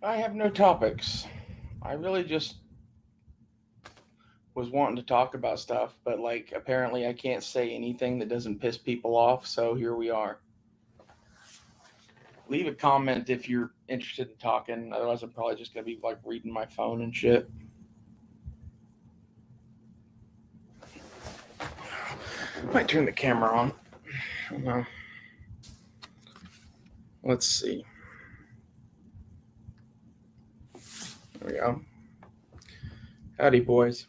I have no topics. I really just was wanting to talk about stuff, but like apparently I can't say anything that doesn't piss people off, so here we are. Leave a comment if you're interested in talking, otherwise I'm probably just gonna be like reading my phone and shit. Might turn the camera on. I don't know. Let's see. There we go. Howdy, boys.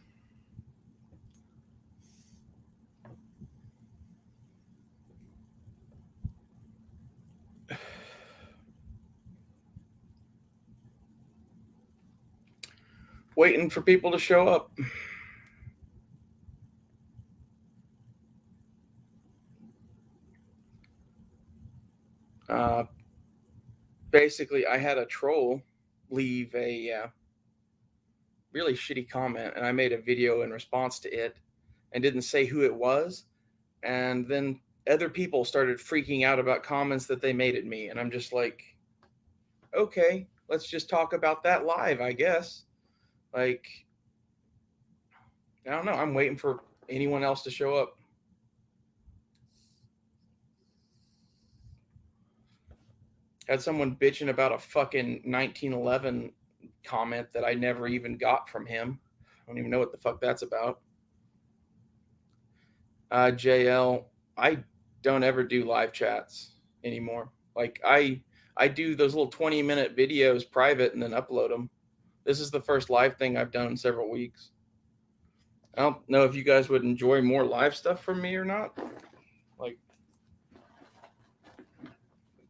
Waiting for people to show up. Uh, Basically, I had a troll leave a really shitty comment, and I made a video in response to it and didn't say who it was. And then other people started freaking out about comments that they made at me. And I'm just like, okay, let's just talk about that live, I guess. Like, I don't know. I'm waiting for anyone else to show up. Had someone bitching about a fucking 1911 comment that I never even got from him. I don't even know what the fuck that's about. JL, I don't ever do live chats anymore. Like I do those little 20-minute videos private and then upload them. This is the first live thing I've done in several weeks. I don't know if you guys would enjoy more live stuff from me or not. Like, where'd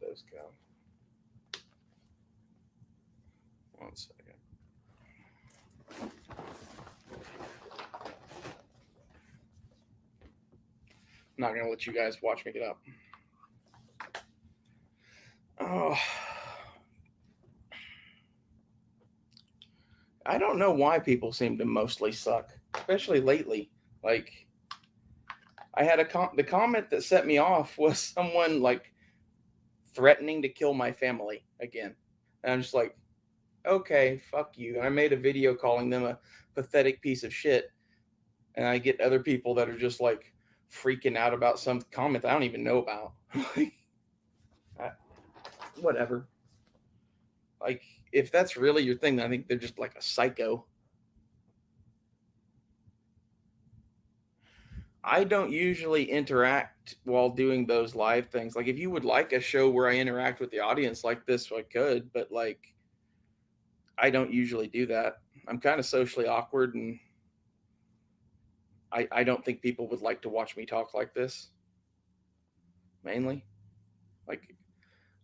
those go? One second. I'm not gonna let you guys watch me get up. Oh, I don't know why people seem to mostly suck, especially lately. Like, I had the comment that set me off was someone like threatening to kill my family again, and I'm just like, okay, fuck you. And I made a video calling them a pathetic piece of shit, and I get other people that are just like freaking out about some comment I don't even know about. Like, I, whatever. Like, if that's really your thing, then I think they're just like a psycho. I don't usually interact while doing those live things. Like, if you would like a show where I interact with the audience like this, I could, but like, I don't usually do that. I'm kind of socially awkward, and I don't think people would like to watch me talk like this, mainly. Like,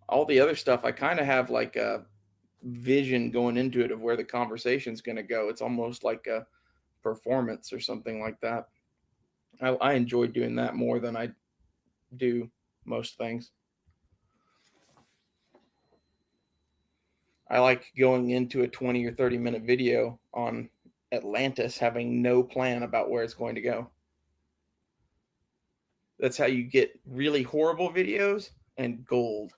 all the other stuff, I kind of have like a vision going into it of where the conversation's going to go. It's almost like a performance or something like that. I enjoy doing that more than I do most things. I like going into a 20 or 30-minute video on Atlantis having no plan about where it's going to go. That's how you get really horrible videos and gold.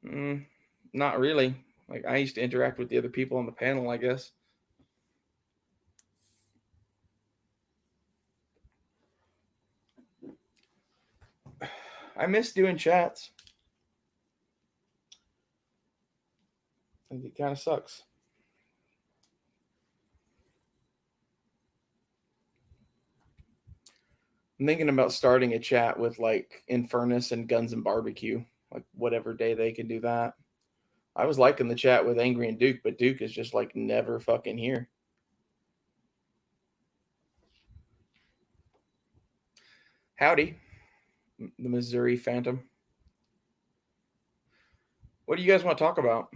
Mm, Not really. Like, I used to interact with the other people on the panel, I guess. I miss doing chats. I think it kind of sucks. I'm thinking about starting a chat with like Infernus and Guns and Barbecue, like whatever day they can do that. I was liking the chat with Angry and Duke, but Duke is just like never fucking here. Howdy, the Missouri Phantom. What do you guys want to talk about?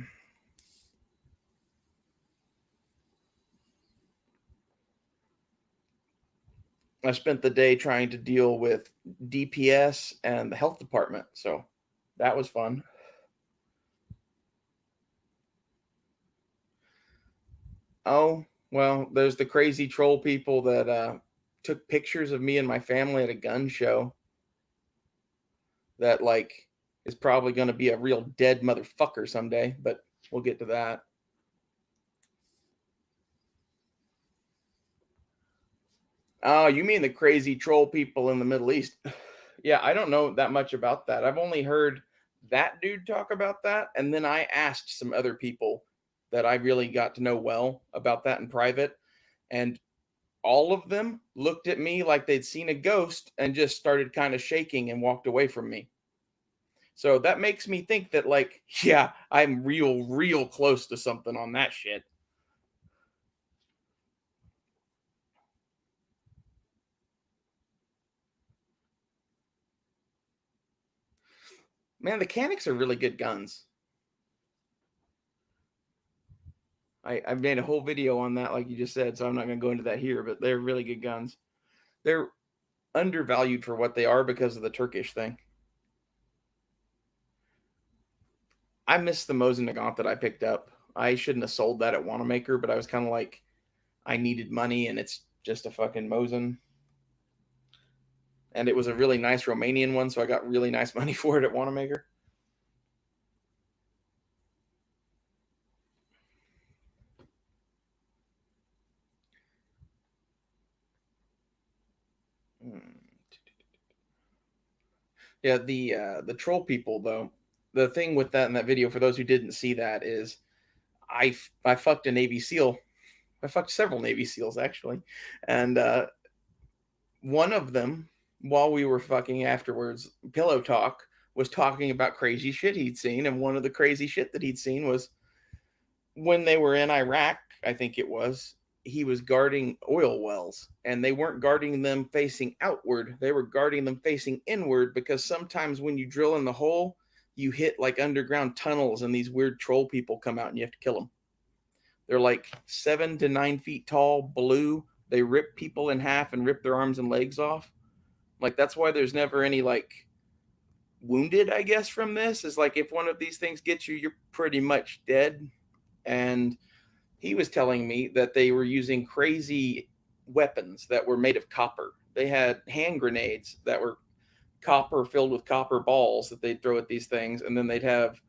I spent the day trying to deal with DPS and the health department, so that was fun. Oh, well, there's the crazy troll people that took pictures of me and my family at a gun show that like is probably going to be a real dead motherfucker someday, but we'll get to that. Oh, you mean the crazy troll people in the Middle East? Yeah, I don't know that much about that. I've only heard that dude talk about that. And then I asked some other people that I really got to know well about that in private. And all of them looked at me like they'd seen a ghost and just started kind of shaking and walked away from me. So that makes me think that, like, yeah, I'm real close to something on that shit. Man, the Canics are really good guns. I've made a whole video on that, like you just said, so I'm not going to go into that here, but they're really good guns. They're undervalued for what they are because of the Turkish thing. I miss the Mosin Nagant that I picked up. I shouldn't have sold that at Wanamaker, but I was kind of like, I needed money and it's just a fucking Mosin. And it was a really nice Romanian one, so I got really nice money for it at Wanamaker. Yeah, the troll people though. The thing with that in that video, for those who didn't see that, is I fucked a Navy SEAL. I fucked several Navy SEAls actually, and one of them, while we were fucking afterwards, pillow talk, was talking about crazy shit he'd seen, and one of the crazy shit that he'd seen was when they were in Iraq. I think it was, he was guarding oil wells, and they weren't guarding them facing outward, they were guarding them facing inward, because sometimes when you drill in the hole you hit like underground tunnels and these weird troll people come out and you have to kill them. They're like 7 to 9 feet tall, blue. They rip people in half and rip their arms and legs off. Like, that's why there's never any like wounded, I guess, from this. Is like, if one of these things gets you, you're pretty much dead. And he was telling me that they were using crazy weapons that were made of copper. They had hand grenades that were copper, filled with copper balls that they'd throw at these things, and then they'd have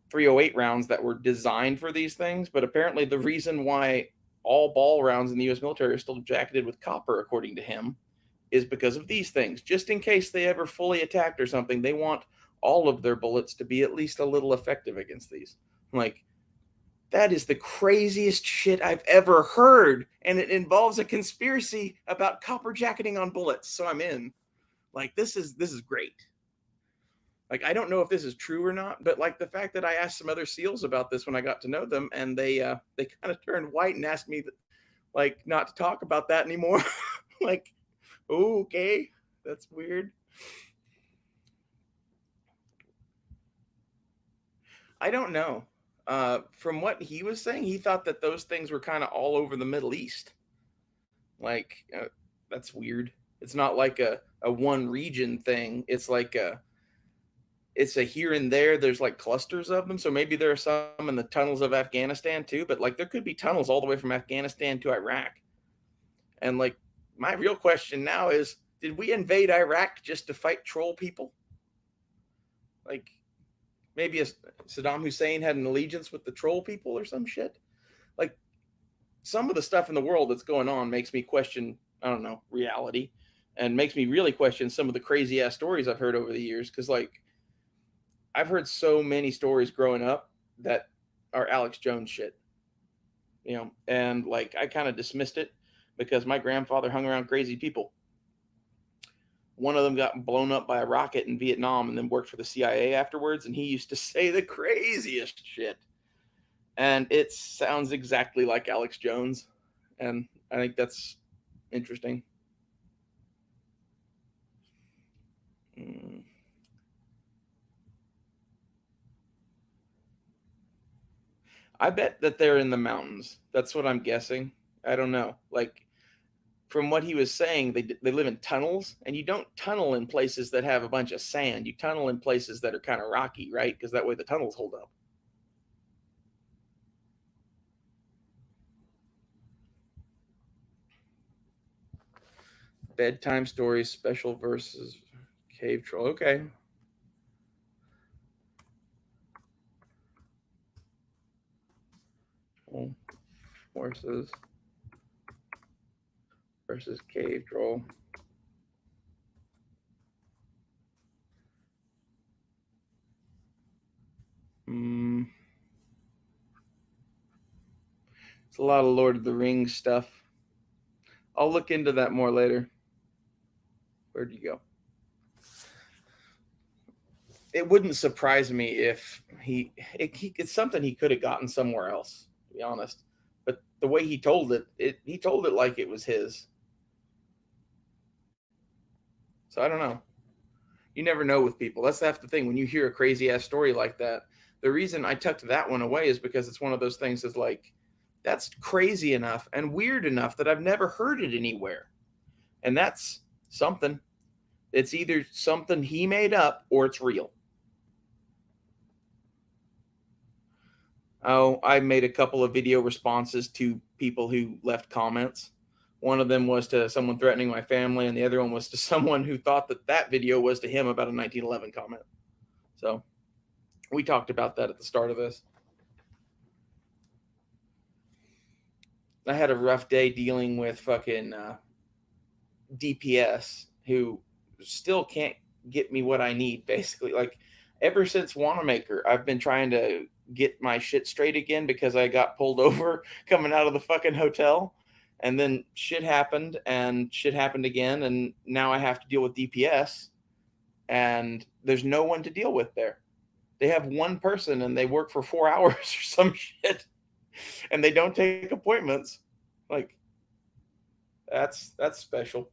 308 rounds that were designed for these things. But apparently the reason why all ball rounds in the US military are still jacketed with copper, according to him, is because of these things. Just in case they ever fully attacked or something, they want all of their bullets to be at least a little effective against these. I'm like, that is the craziest shit I've ever heard, and it involves a conspiracy about copper jacketing on bullets. So I'm in. Like, this is great. Like, I don't know if this is true or not, but like the fact that I asked some other SEALs about this when I got to know them, and they kind of turned white and asked me that, like, not to talk about that anymore. Like, oh, okay, that's weird. I don't know. From what he was saying, he thought that those things were kind of all over the Middle East. Like, that's weird. It's not like a one region thing. It's a here and there. There's like clusters of them. So maybe there are some in the tunnels of Afghanistan too. But like, there could be tunnels all the way from Afghanistan to Iraq. And like, my real question now is, did we invade Iraq just to fight troll people? Like, maybe Saddam Hussein had an allegiance with the troll people or some shit. Like, some of the stuff in the world that's going on makes me question, I don't know, reality, and makes me really question some of the crazy ass stories I've heard over the years. Because like, I've heard so many stories growing up that are Alex Jones shit, and like, I kind of dismissed it because my grandfather hung around crazy people. One of them got blown up by a rocket in Vietnam and then worked for the CIA afterwards, and he used to say the craziest shit. And it sounds exactly like Alex Jones, and I think that's interesting. Mm. I bet that they're in the mountains. That's what I'm guessing. I don't know. Like, from what he was saying, they live in tunnels, and you don't tunnel in places that have a bunch of sand. You tunnel in places that are kind of rocky, right? Because that way the tunnels hold up. Bedtime stories, special verses, cave troll. Okay. horses versus cave troll. It's a lot of Lord of the Rings stuff. I'll look into that more later. Where'd you go? It wouldn't surprise me if it's something he could have gotten somewhere else, to be honest. But the way he told he told it like it was his. So I don't know. You never know with people. That's half the thing. When you hear a crazy ass story like that, the reason I tucked that one away is because it's one of those things that's like, that's crazy enough and weird enough that I've never heard it anywhere. And that's something. It's either something he made up or it's real. Oh, I made a couple of video responses to people who left comments. One of them was to someone threatening my family, and the other one was to someone who thought that video was to him about a 1911 comment. So we talked about that at the start of this. I had a rough day dealing with fucking DPS, who still can't get me what I need, basically. Like, ever since Wanamaker, I've been trying to get my shit straight again because I got pulled over coming out of the fucking hotel. And then shit happened again. And now I have to deal with DPS. And there's no one to deal with there. They have one person and they work for 4 hours or some shit. And they don't take appointments. Like, that's special.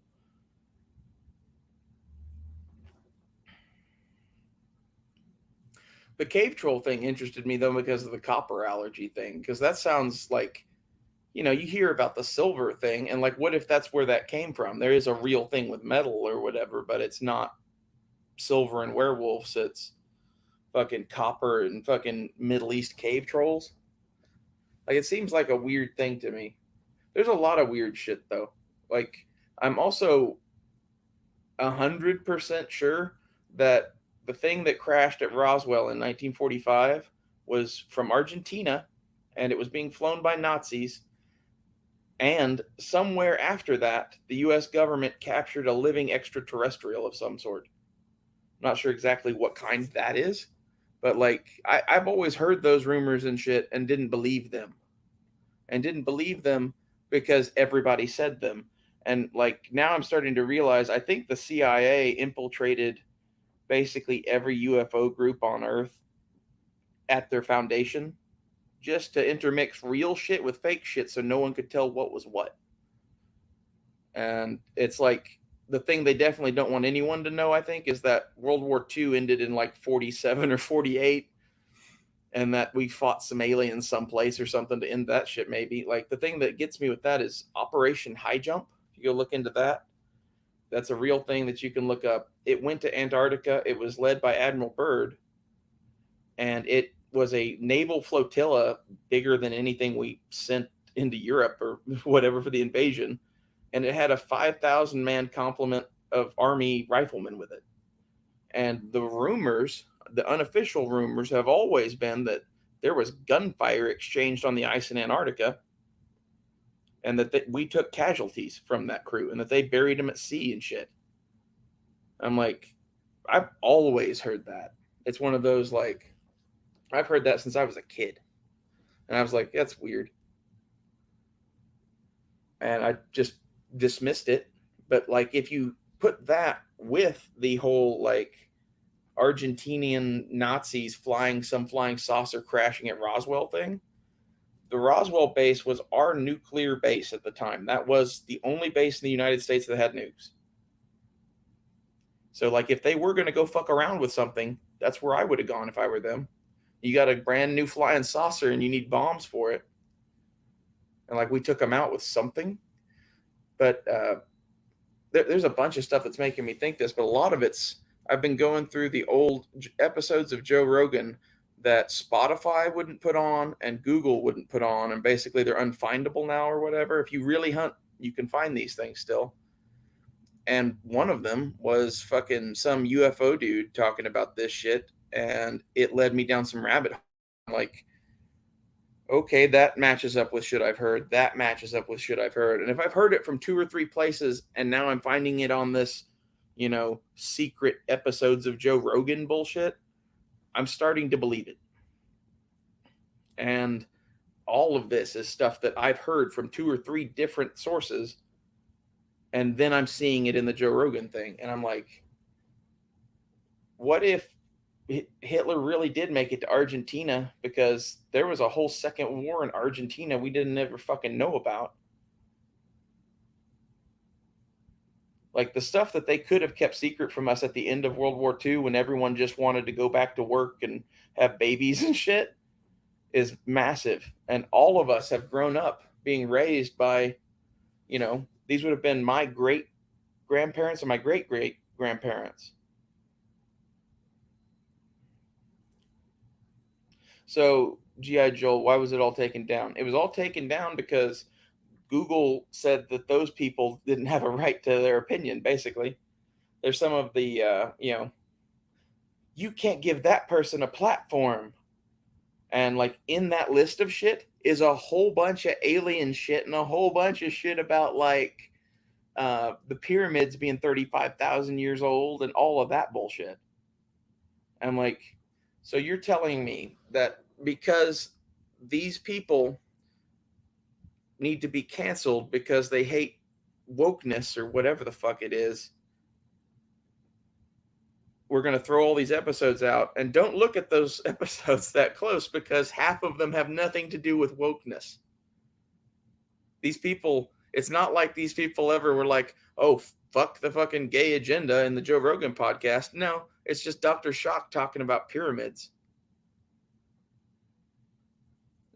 The cave troll thing interested me, though, because of the copper allergy thing. Because that sounds like, you hear about the silver thing, and like, what if that's where that came from? There is a real thing with metal or whatever, but it's not silver and werewolves. It's fucking copper and fucking Middle East cave trolls. Like, it seems like a weird thing to me. There's a lot of weird shit, though. Like, I'm also 100% sure that the thing that crashed at Roswell in 1945 was from Argentina, and it was being flown by Nazis. And somewhere after that, the US government captured a living extraterrestrial of some sort. I'm not sure exactly what kind that is, but like, I've always heard those rumors and shit and didn't believe them. And didn't believe them because everybody said them. And like, now I'm starting to realize, I think the CIA infiltrated basically every UFO group on Earth at their foundation, just to intermix real shit with fake shit so no one could tell what was what. And it's like, the thing they definitely don't want anyone to know, I think, is that World War II ended in like 47 or 48, and that we fought some aliens someplace or something to end that shit, maybe. Like, the thing that gets me with that is Operation High Jump. If you go look into that, that's a real thing that you can look up. It went to Antarctica. It was led by Admiral Byrd, and it was a naval flotilla bigger than anything we sent into Europe or whatever for the invasion. And it had a 5,000 man complement of Army riflemen with it. And the rumors, the unofficial rumors, have always been that there was gunfire exchanged on the ice in Antarctica, and that we took casualties from that crew, and that they buried them at sea and shit. I'm like, I've always heard that. It's one of those, like, I've heard that since I was a kid. And I was like, that's weird. And I just dismissed it. But like, if you put that with the whole like Argentinian Nazis flying saucer crashing at Roswell thing, the Roswell base was our nuclear base at the time. That was the only base in the United States that had nukes. So like, if they were going to go fuck around with something, that's where I would have gone if I were them. You got a brand new flying saucer and you need bombs for it. And like, we took them out with something. But there's a bunch of stuff that's making me think this, but a lot of it's, I've been going through the old episodes of Joe Rogan that Spotify wouldn't put on and Google wouldn't put on, and basically they're unfindable now or whatever. If you really hunt, you can find these things still. And one of them was fucking some UFO dude talking about this shit, and it led me down some rabbit hole. Like, okay, that matches up with shit I've heard. That matches up with shit I've heard. And if I've heard it from 2 or 3 places and now I'm finding it on this, secret episodes of Joe Rogan bullshit, I'm starting to believe it. And all of this is stuff that I've heard from 2 or 3 different sources. And then I'm seeing it in the Joe Rogan thing. And I'm like, what if Hitler really did make it to Argentina, because there was a whole second war in Argentina we didn't ever fucking know about? Like, the stuff that they could have kept secret from us at the end of World War II, when everyone just wanted to go back to work and have babies and shit, is massive. And all of us have grown up being raised by, these would have been my great grandparents and my great great grandparents. So, G.I. Joe, why was it all taken down? It was all taken down because Google said that those people didn't have a right to their opinion, basically. There's some of the, you can't give that person a platform. And, like, in that list of shit is a whole bunch of alien shit and a whole bunch of shit about, like, the pyramids being 35,000 years old and all of that bullshit. I'm like, so you're telling me that because these people need to be canceled because they hate wokeness or whatever the fuck it is, we're going to throw all these episodes out? And don't look at those episodes that close, because half of them have nothing to do with wokeness. These people, it's not like these people ever were like, oh, fuck the fucking gay agenda in the Joe Rogan podcast. No, it's just Dr. Shock talking about pyramids.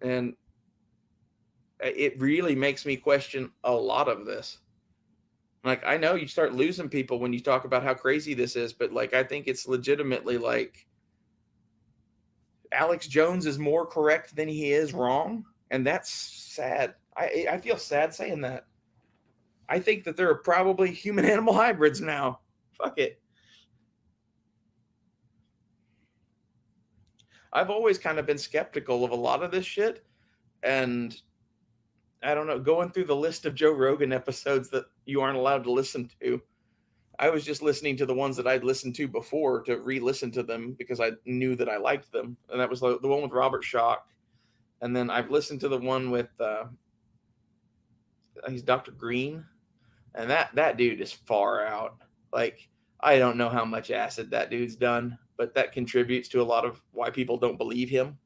And it really makes me question a lot of this. Like, I know you start losing people when you talk about how crazy this is, but, like, I think it's legitimately, like, Alex Jones is more correct than he is wrong. And that's sad. I feel sad saying that. I think that there are probably human-animal hybrids now. Fuck it. I've always kind of been skeptical of a lot of this shit. And I don't know, going through the list of Joe Rogan episodes that you aren't allowed to listen to, I was just listening to the ones that I'd listened to before to re-listen to them because I knew that I liked them. And that was the one with Robert Schoch. And then I've listened to the one with, he's Dr. Green. And that dude is far out. Like, I don't know how much acid that dude's done, but that contributes to a lot of why people don't believe him.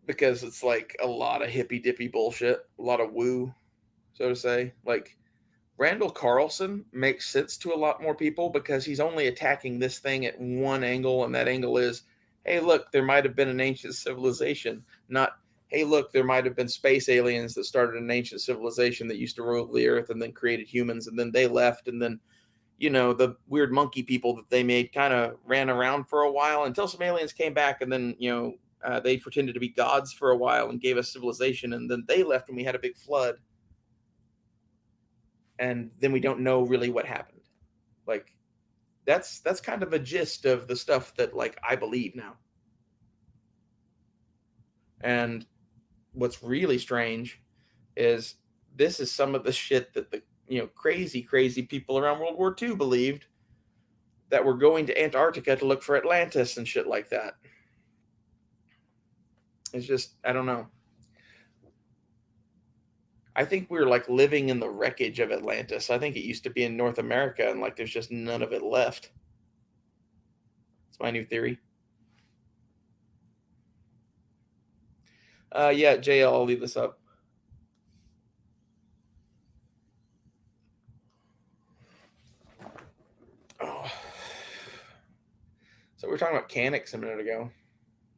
Because it's like a lot of hippy dippy bullshit, a lot of woo, so to say. Like, Randall Carlson makes sense to a lot more people because he's only attacking this thing at one angle, and that angle is, hey, look, there might have been an ancient civilization. Not, hey, look, there might have been space aliens that started an ancient civilization that used to rule the earth and then created humans, and then they left, and then, the weird monkey people that they made kind of ran around for a while until some aliens came back, and then, they pretended to be gods for a while and gave us civilization, and then they left when we had a big flood. And then we don't know really what happened. Like, that's kind of a gist of the stuff that, like, I believe now. And what's really strange is this is some of the shit that the crazy people around World War II believed, that were going to Antarctica to look for Atlantis and shit like that. It's just, I don't know. I think we're, like, living in the wreckage of Atlantis. I think it used to be in North America, and, like, there's just none of it left. It's my new theory. Yeah, JL, I'll leave this up. Oh. So we were talking about Canix a minute ago.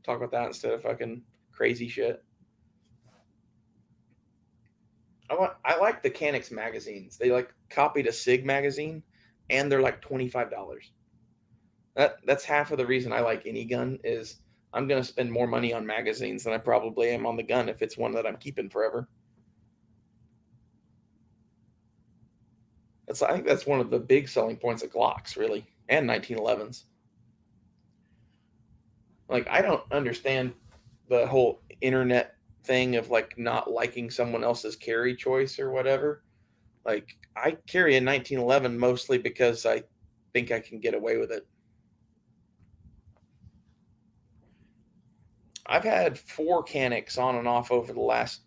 Talk about that instead of fucking crazy shit. I like the Canix magazines. They, like, copied a Sig magazine, and they're like $25. That's half of the reason I like any gun, is I'm gonna spend more money on magazines than I probably am on the gun if it's one that I'm keeping forever. I think that's one of the big selling points of Glocks, really, and 1911s. Like, I don't understand the whole internet thing of like not liking someone else's carry choice or whatever. Like I carry a 1911 mostly because I think I can get away with it. I've had 4 Canics on and off over the last.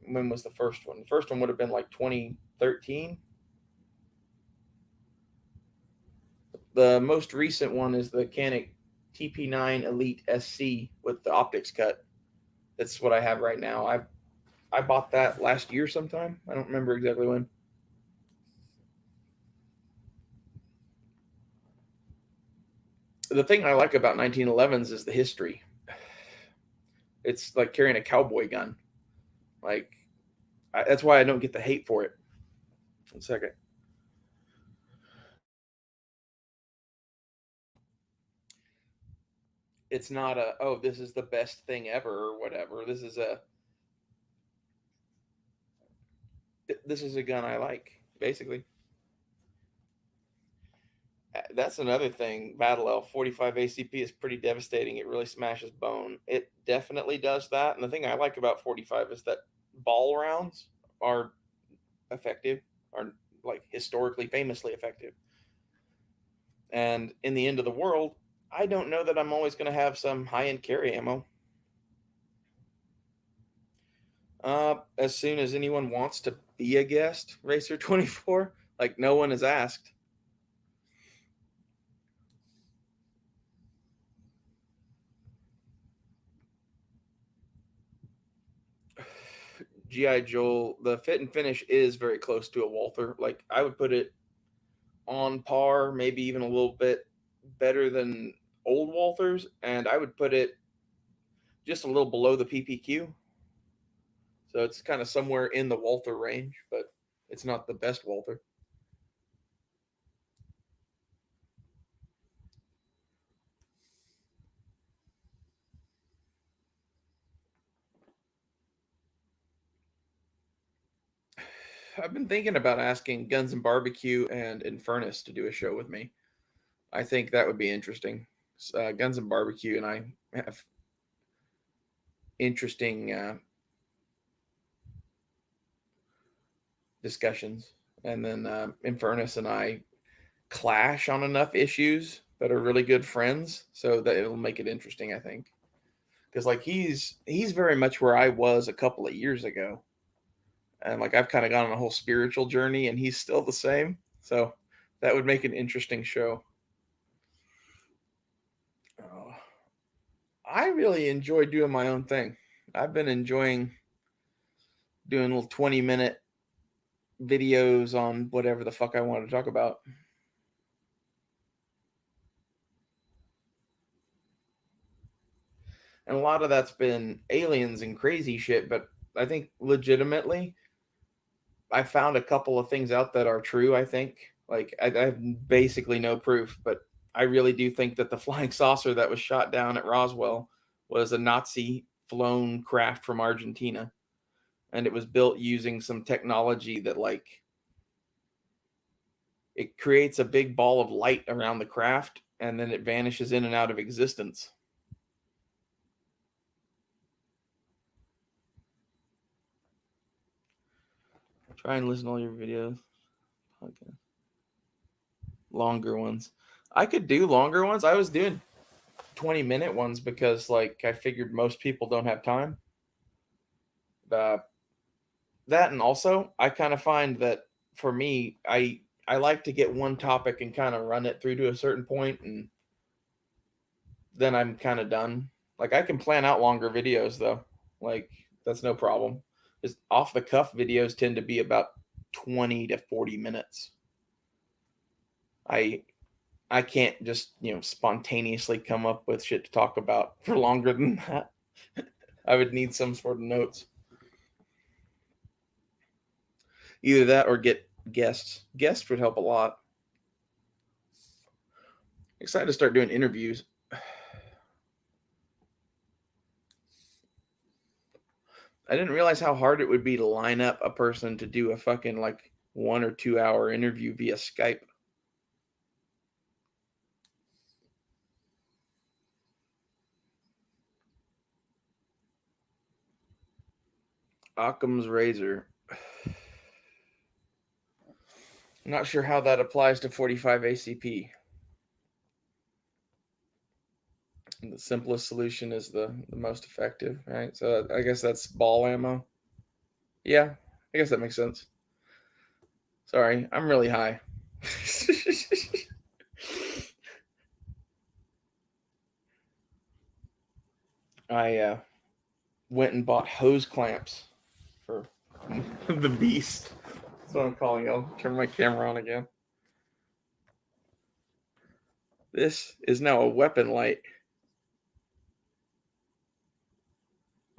When was the first one? The first one would have been like 2013. The most recent one is the Canic TP9 Elite SC with the optics cut. That's what I have right now. I bought that last year sometime. I don't remember exactly when. The thing I like about 1911s is the history. It's like carrying a cowboy gun. Like that's why I don't get the hate for it. 1 second. It's not a, oh, this is the best thing ever or whatever. This is a gun I like, basically. That's another thing. Battle Elf 45 ACP is pretty devastating. It really smashes bone. It definitely does that. And the thing I like about 45 is that ball rounds are effective, are like historically famously effective. And in the end of the world, I don't know that I'm always going to have some high-end carry ammo. As soon as anyone wants to be a guest, Racer 24, like no one has asked. GI Joel, the fit and finish is very close to a Walther. Like I would put it on par, maybe even a little bit better than old Walthers, and I would put it just a little below the PPQ. So it's kind of somewhere in the Walther range, but it's not the best Walther. I've been thinking about asking Guns and Barbecue and Infernus to do a show with me. I think that would be interesting. Guns and Barbecue and I have interesting discussions, and then Infernus and I clash on enough issues that are really good friends, so that it'll make it interesting. I think because like he's very much where I was a couple of years ago, and like I've kind of gone on a whole spiritual journey, and he's still the same. So that would make an interesting show. Oh, I really enjoy doing my own thing. I've been enjoying doing little 20-minute videos on whatever the fuck I want to talk about. And a lot of that's been aliens and crazy shit, but I think legitimately I found a couple of things out that are true. I think like I have basically no proof, but I really do think that the flying saucer that was shot down at Roswell was a Nazi flown craft from Argentina, and it was built using some technology that like it creates a big ball of light around the craft and then it vanishes in and out of existence. Try and listen to all your videos. Okay. Longer ones. I could do longer ones. I was doing 20-minute ones because like I figured most people don't have time. Uh, that and also I kind of find that for me, I like to get one topic and kind of run it through to a certain point, and then I'm kind of done. Like I can plan out longer videos though. Like that's no problem. Just off the cuff videos tend to be about 20 to 40 minutes. I I can't just, spontaneously come up with shit to talk about for longer than that. I would need some sort of notes. Either that or get guests. Guests would help a lot. Excited to start doing interviews. I didn't realize how hard it would be to line up a person to do a fucking like 1 or 2 hour interview via Skype. Occam's razor. I'm not sure how that applies to 45 ACP. The simplest solution is the most effective, right? So I guess that's ball ammo. Yeah, I guess that makes sense. Sorry, I'm really high. I went and bought hose clamps for the beast. That's what I'm calling it. I'll turn my camera on again. This is now a weapon light.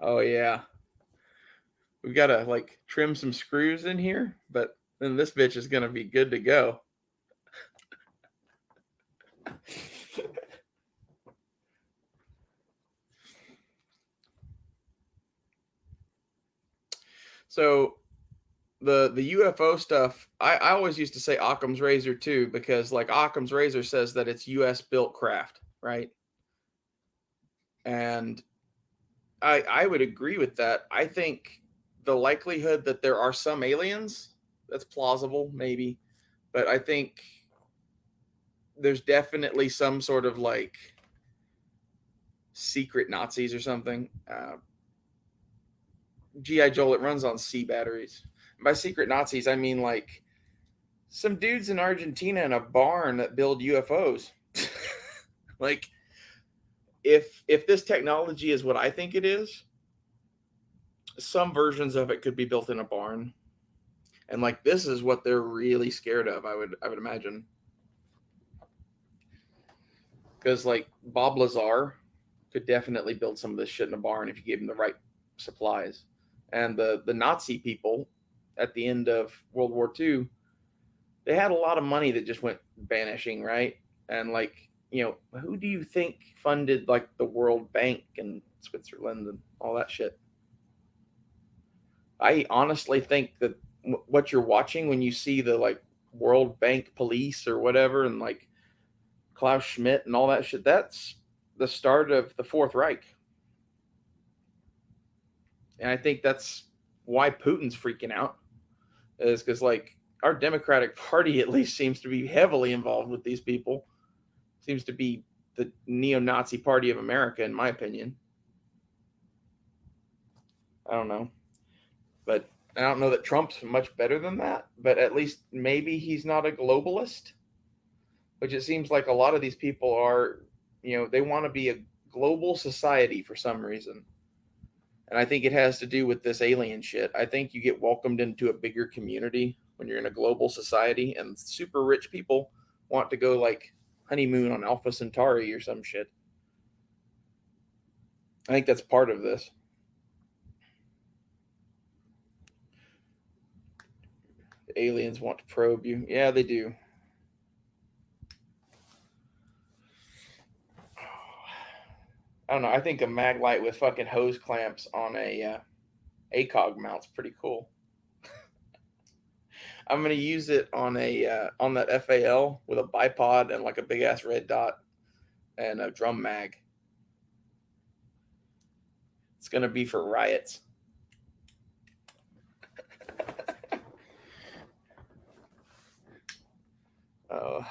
Oh yeah. We've got to like trim some screws in here, but then this bitch is going to be good to go. So the UFO stuff, I always used to say Occam's razor too, because like Occam's razor says that it's US built craft, right? And I would agree with that. I think the likelihood that there are some aliens, that's plausible, maybe. But I think there's definitely some sort of like secret Nazis or something. GI Joel, it runs on C batteries. By secret Nazis, I mean like some dudes in Argentina in a barn that build UFOs. Like, if this technology is what I think it is, some versions of it could be built in a barn, and like this is what they're really scared of. I would imagine, because like Bob Lazar could definitely build some of this shit in a barn if you gave him the right supplies. And the Nazi people at the end of World War II, they had a lot of money that just went vanishing, right? And like, you know, who do you think funded like the World Bank and Switzerland and all that shit? I honestly think that what you're watching when you see the like World Bank police or whatever, and like Klaus Schmidt and all that shit, that's the start of the Fourth Reich. And I think that's why Putin's freaking out, is because like our Democratic Party at least seems to be heavily involved with these people. Seems to be the neo-Nazi party of America, in my opinion. I don't know, but I don't know that Trump's much better than that. But at least maybe he's not a globalist, which it seems like a lot of these people are. You know, they want to be a global society for some reason. And I think it has to do with this alien shit. I think you get welcomed into a bigger community when you're in a global society, and super rich people want to go like honeymoon on Alpha Centauri or some shit. I think that's part of this. The aliens want to probe you. Yeah, they do. I don't know. I think a mag light with fucking hose clamps on a ACOG mount's pretty cool. I'm gonna use it on that FAL with a bipod and like a big ass red dot and a drum mag. It's gonna be for riots. Uh,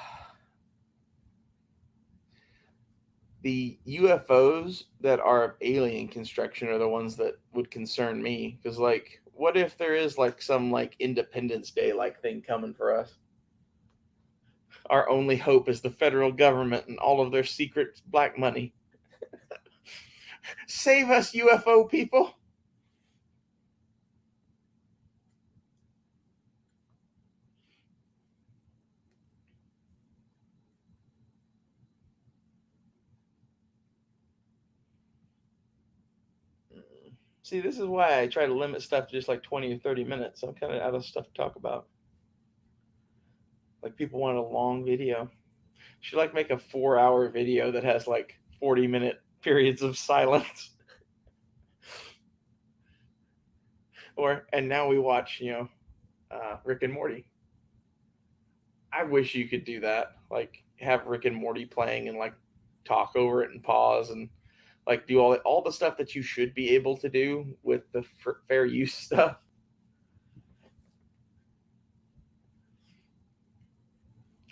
the UFOs that are of alien construction are the ones that would concern me, because like, what if there is like some like Independence Day like thing coming for us? Our only hope is the federal government and all of their secret black money. Save us, UFO people. See, this is why I try to limit stuff to just like 20 or 30 minutes. I'm kind of out of stuff to talk about. Like, people want a long video. Should like make a 4-hour video that has like 40-minute periods of silence. Or, and now we watch, Rick and Morty. I wish you could do that. Like, have Rick and Morty playing and like talk over it and pause. And Like do all the stuff that you should be able to do with the fair use stuff.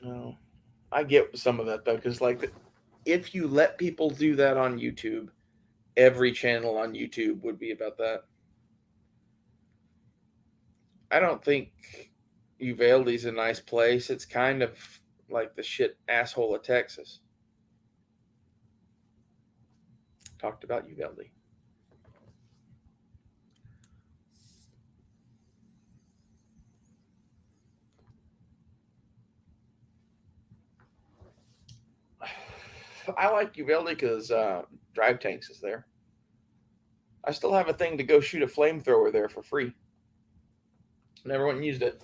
Oh, I get some of that though, because like if you let people do that on YouTube, every channel on YouTube would be about that. I don't think Uvalde's a nice place. It's kind of like the shit asshole of Texas. Talked about Uvalde. I like Uvalde because Drive Tanks is there. I still have a thing to go shoot a flamethrower there for free. Never went and used it.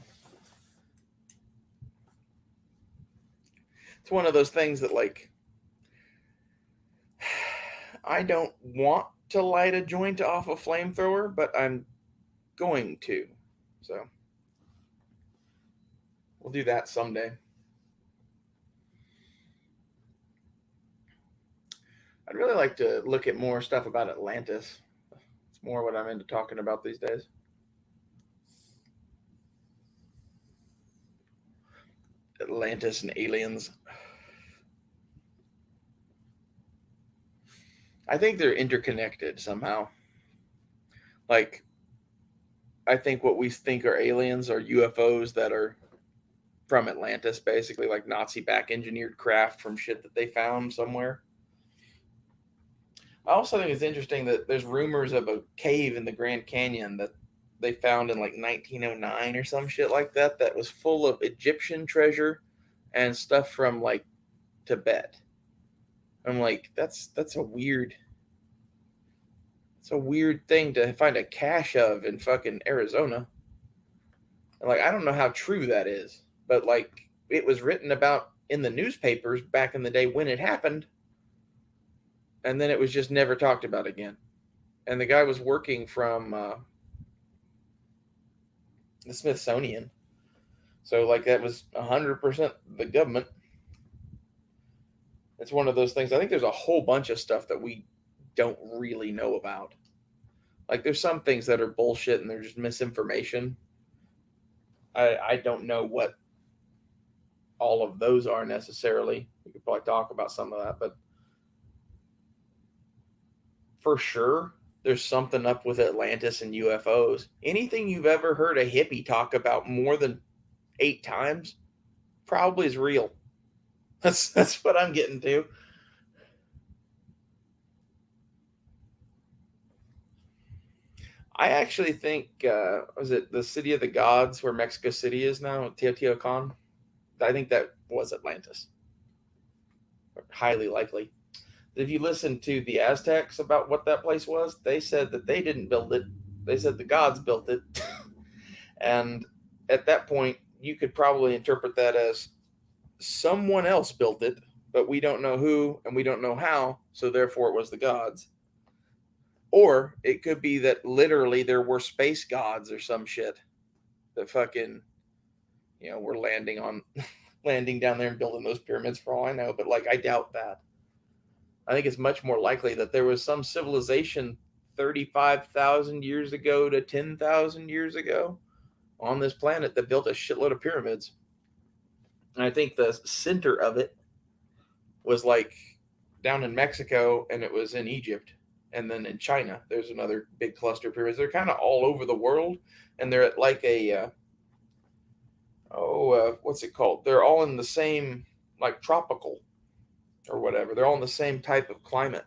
It's one of those things that, like, I don't want to light a joint off a flamethrower, but I'm going to. So, we'll do that someday. I'd really like to look at more stuff about Atlantis. It's more what I'm into talking about these days. Atlantis and aliens. I think they're interconnected somehow. Like, I think what we think are aliens are UFOs that are from Atlantis, basically, like Nazi back engineered craft from shit that they found somewhere. I also think it's interesting that there's rumors of a cave in the Grand Canyon that they found in like 1909 or some shit like that that was full of Egyptian treasure and stuff from like Tibet. I'm like, that's a weird it's a weird thing to find a cache of in fucking Arizona. And like I don't know how true that is, but like it was written about in the newspapers back in the day when it happened, and then it was just never talked about again. And the guy was working from the Smithsonian, so like that was 100% the government. It's one of those things. I think there's a whole bunch of stuff that we don't really know about. Like there's some things that are bullshit and they're just misinformation. I don't know what all of those are necessarily. We could probably talk about some of that, but for sure there's something up with Atlantis and UFOs. Anything you've ever heard a hippie talk about more than 8 times probably is real. That's what I'm getting to. I actually think was it the City of the Gods where Mexico City is now, Teotihuacan? I think that was Atlantis. Highly likely. If you listen to the Aztecs about what that place was, they said that they didn't build it. They said the gods built it. And at that point, you could probably interpret that as someone else built it, but we don't know who and we don't know how, so therefore it was the gods. Or it could be that literally there were space gods or some shit that fucking, were landing down there and building those pyramids for all I know. But like, I doubt that. I think it's much more likely that there was some civilization 35,000 years ago to 10,000 years ago on this planet that built a shitload of pyramids. And I think the center of it was like down in Mexico, and it was in Egypt. And then in China, there's another big cluster of pyramids. They're kind of all over the world, and they're at like a what's it called? They're all in the same like tropical or whatever. They're all in the same type of climate.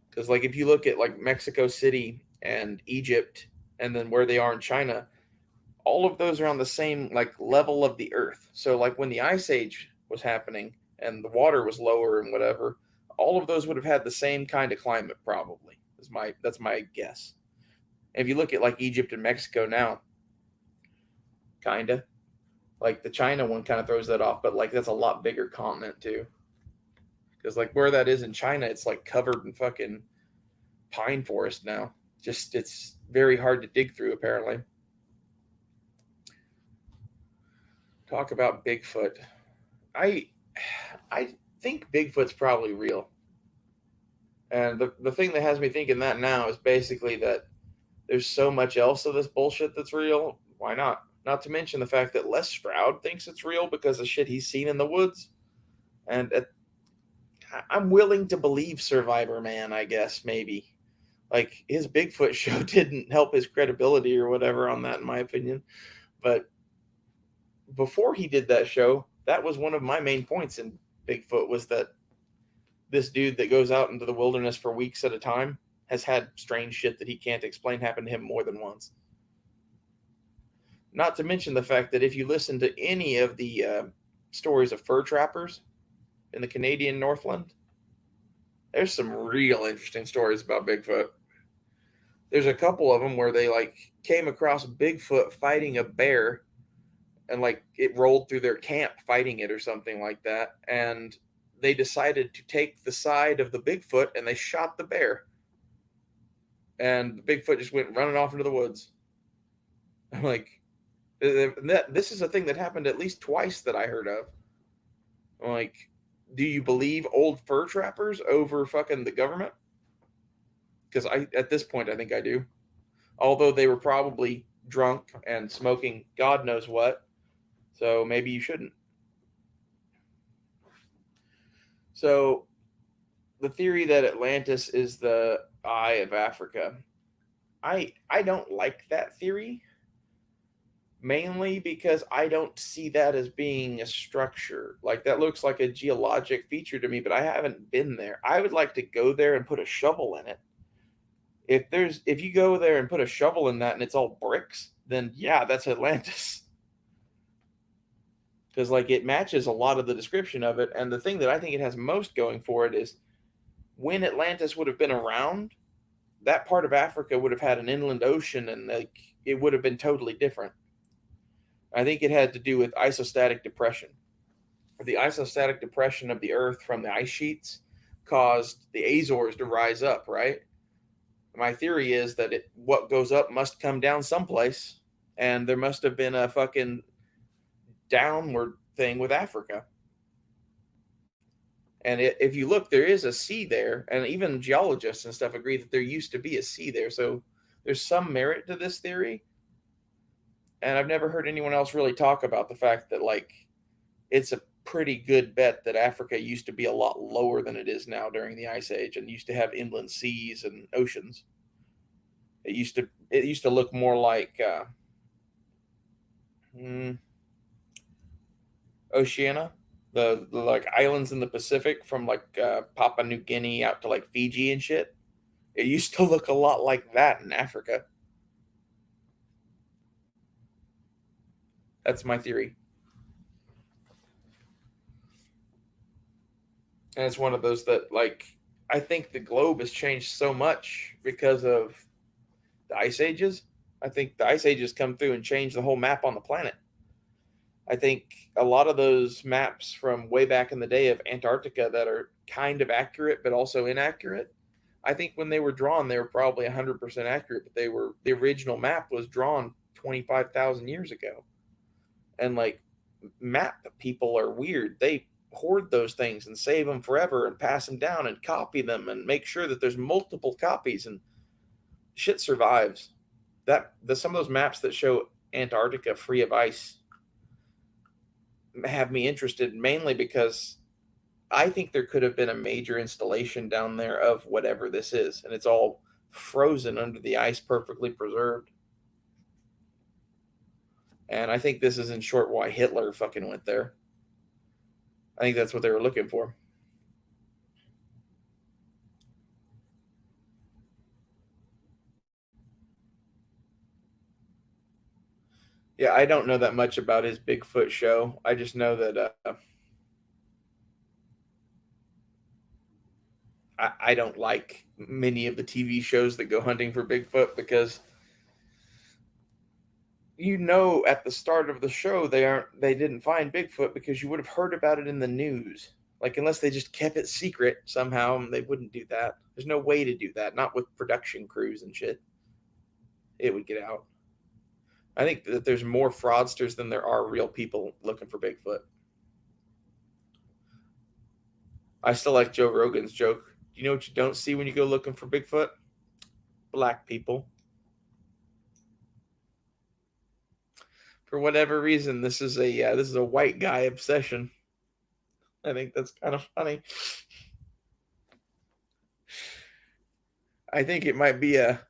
Because like if you look at like Mexico City and Egypt, and then where they are in China, all of those are on the same like level of the Earth. So like when the Ice Age was happening and the water was lower and whatever, all of those would have had the same kind of climate probably. That's my guess. And if you look at like Egypt and Mexico now, kinda like the China one kind of throws that off, but like that's a lot bigger continent too. Because like where that is in China, it's like covered in fucking pine forest now. Just it's very hard to dig through apparently. Talk about Bigfoot. I I think Bigfoot's probably real. And the thing that has me thinking that now is basically that there's so much else of this bullshit that's real. Why not? Not to mention the fact that Les Stroud thinks it's real because of shit he's seen in the woods. And I'm willing to believe Survivor Man, I guess, maybe. Like, his Bigfoot show didn't help his credibility or whatever on that, in my opinion. But before he did that show, that was one of my main points in Bigfoot, was that this dude that goes out into the wilderness for weeks at a time has had strange shit that he can't explain happen to him more than once. Not to mention the fact that if you listen to any of the stories of fur trappers in the Canadian Northland, there's some real interesting stories about Bigfoot. There's a couple of them where they like came across Bigfoot fighting a bear, and like it rolled through their camp fighting it or something like that, and they decided to take the side of the Bigfoot and they shot the bear, and the Bigfoot just went running off into the woods. I'm like, this is a thing that happened at least twice that I heard of. I'm like, do you believe old fur trappers over fucking the government? Because at this point, I think I do. Although they were probably drunk and smoking God knows what, so maybe you shouldn't. So, the theory that Atlantis is the eye of Africa, I don't like that theory, mainly because I don't see that as being a structure. Like, that looks like a geologic feature to me, but I haven't been there. I would like to go there and put a shovel in it. If you go there and put a shovel in that and it's all bricks, then yeah, that's Atlantis. Because like it matches a lot of the description of it. And the thing that I think it has most going for it is when Atlantis would have been around, that part of Africa would have had an inland ocean, and like it would have been totally different. I think it had to do with isostatic depression. The isostatic depression of the Earth from the ice sheets caused the Azores to rise up, right? My theory is that what goes up must come down someplace, and there must have been a fucking downward thing with Africa. And if you look, there is a sea there, and even geologists and stuff agree that there used to be a sea there. So there's some merit to this theory. And I've never heard anyone else really talk about the fact that like it's a pretty good bet that Africa used to be a lot lower than it is now during the Ice Age, and used to have inland seas and oceans. It used to look more like Oceania, the like islands in the Pacific from like Papua New Guinea out to like Fiji and shit. It used to look a lot like that in Africa. That's my theory. And it's one of those that like I think the globe has changed so much because of the ice ages. I think the ice ages come through and change the whole map on the planet. I think a lot of those maps from way back in the day of Antarctica that are kind of accurate but also inaccurate, I think when they were drawn, they were probably 100% accurate, but the original map was drawn 25,000 years ago. And like map people are weird. They hoard those things and save them forever and pass them down and copy them and make sure that there's multiple copies, and shit survives. Some of those maps that show Antarctica free of ice have me interested, mainly because I think there could have been a major installation down there of whatever this is, and it's all frozen under the ice, perfectly preserved. And I think this is in short why Hitler fucking went there. I think that's what they were looking for. Yeah, I don't know that much about his Bigfoot show. I just know that I don't like many of the TV shows that go hunting for Bigfoot, because at the start of the show they didn't find Bigfoot, because you would have heard about it in the news. Like, unless they just kept it secret somehow, they wouldn't do that. There's no way to do that, not with production crews and shit. It would get out. I think that there's more fraudsters than there are real people looking for Bigfoot. I still like Joe Rogan's joke. You know what you don't see when you go looking for Bigfoot? Black people. For whatever reason, this is a white guy obsession. I think that's kind of funny. I think it might be a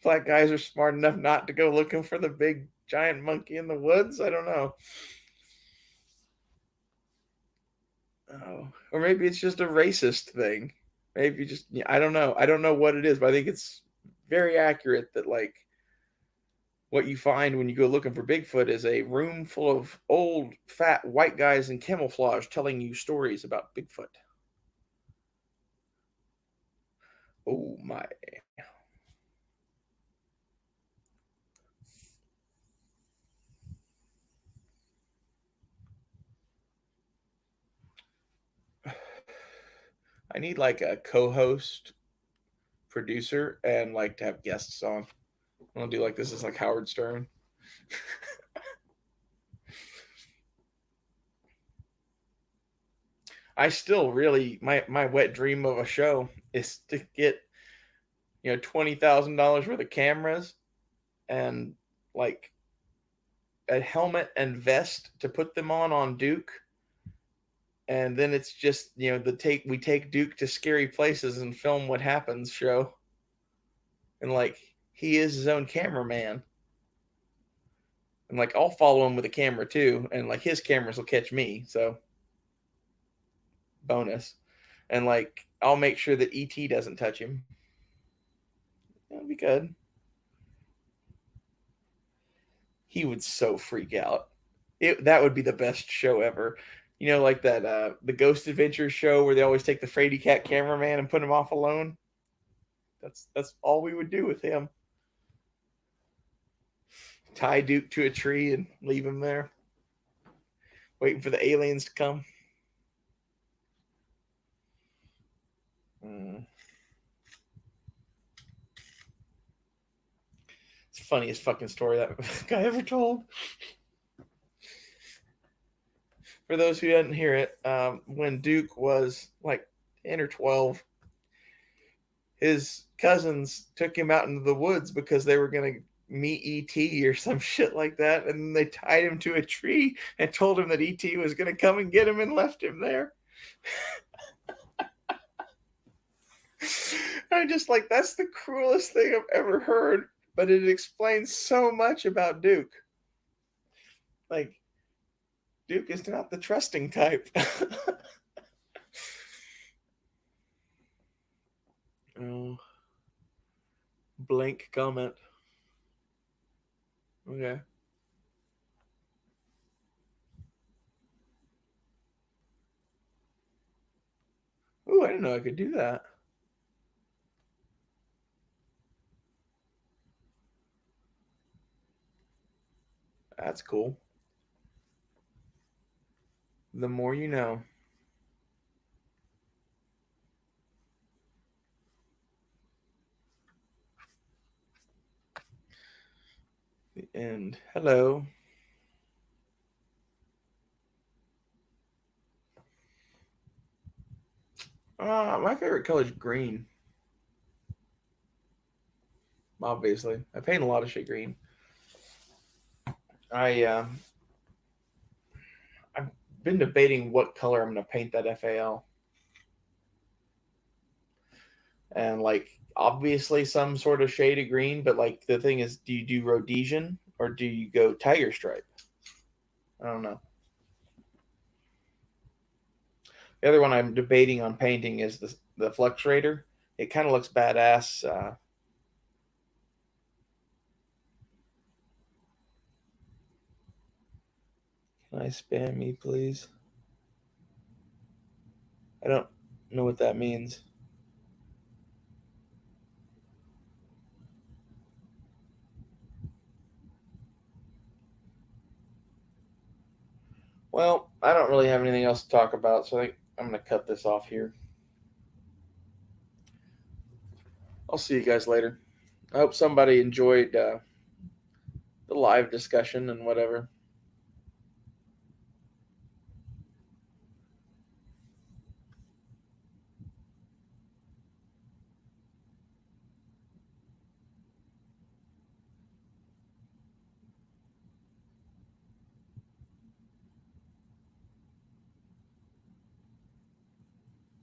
black guys are smart enough not to go looking for the big giant monkey in the woods. I don't know. Oh, or maybe it's just a racist thing. Maybe just I don't know. I don't know what it is, but I think it's very accurate that like what you find when you go looking for Bigfoot is a room full of old fat white guys in camouflage telling you stories about Bigfoot. Oh my. I need like a co-host producer and like to have guests on. I want to do like this is like Howard Stern. I still really my wet dream of a show is to get $20,000 worth of cameras and like a helmet and vest to put them on Duke, and then it's just we take Duke to scary places and film what happens show, and like he is his own cameraman, and like I'll follow him with a camera too, and like his cameras will catch me, so bonus, and like I'll make sure that ET doesn't touch him. That'll be good. He would so freak out. That would be the best show ever. Like that the Ghost Adventures show where they always take the Frady Cat cameraman and put him off alone. That's all we would do with him. Tie Duke to a tree and leave him there, waiting for the aliens to come. It's the funniest fucking story that guy ever told. For those who didn't hear it, when Duke was like 10 or 12, his cousins took him out into the woods because they were going to meet ET or some shit like that. And they tied him to a tree and told him that ET was going to come and get him and left him there. I'm just like, that's the cruelest thing I've ever heard, but it explains so much about Duke. Like, Duke is not the trusting type. Oh. Blank comment. Okay. Ooh, I didn't know I could do that. That's cool. The more you know. The end. Hello. My favorite color is green. Obviously, I paint a lot of shit green. I've been debating what color I'm gonna paint that FAL, and like obviously some sort of shade of green. But like the thing is, do you do Rhodesian or do you go tiger stripe? I don't know. The other one I'm debating on painting is the Fluxrator. It kind of looks badass. Can I spam me, please? I don't know what that means. Well, I don't really have anything else to talk about, so I think I'm going to cut this off here. I'll see you guys later. I hope somebody enjoyed the live discussion and whatever.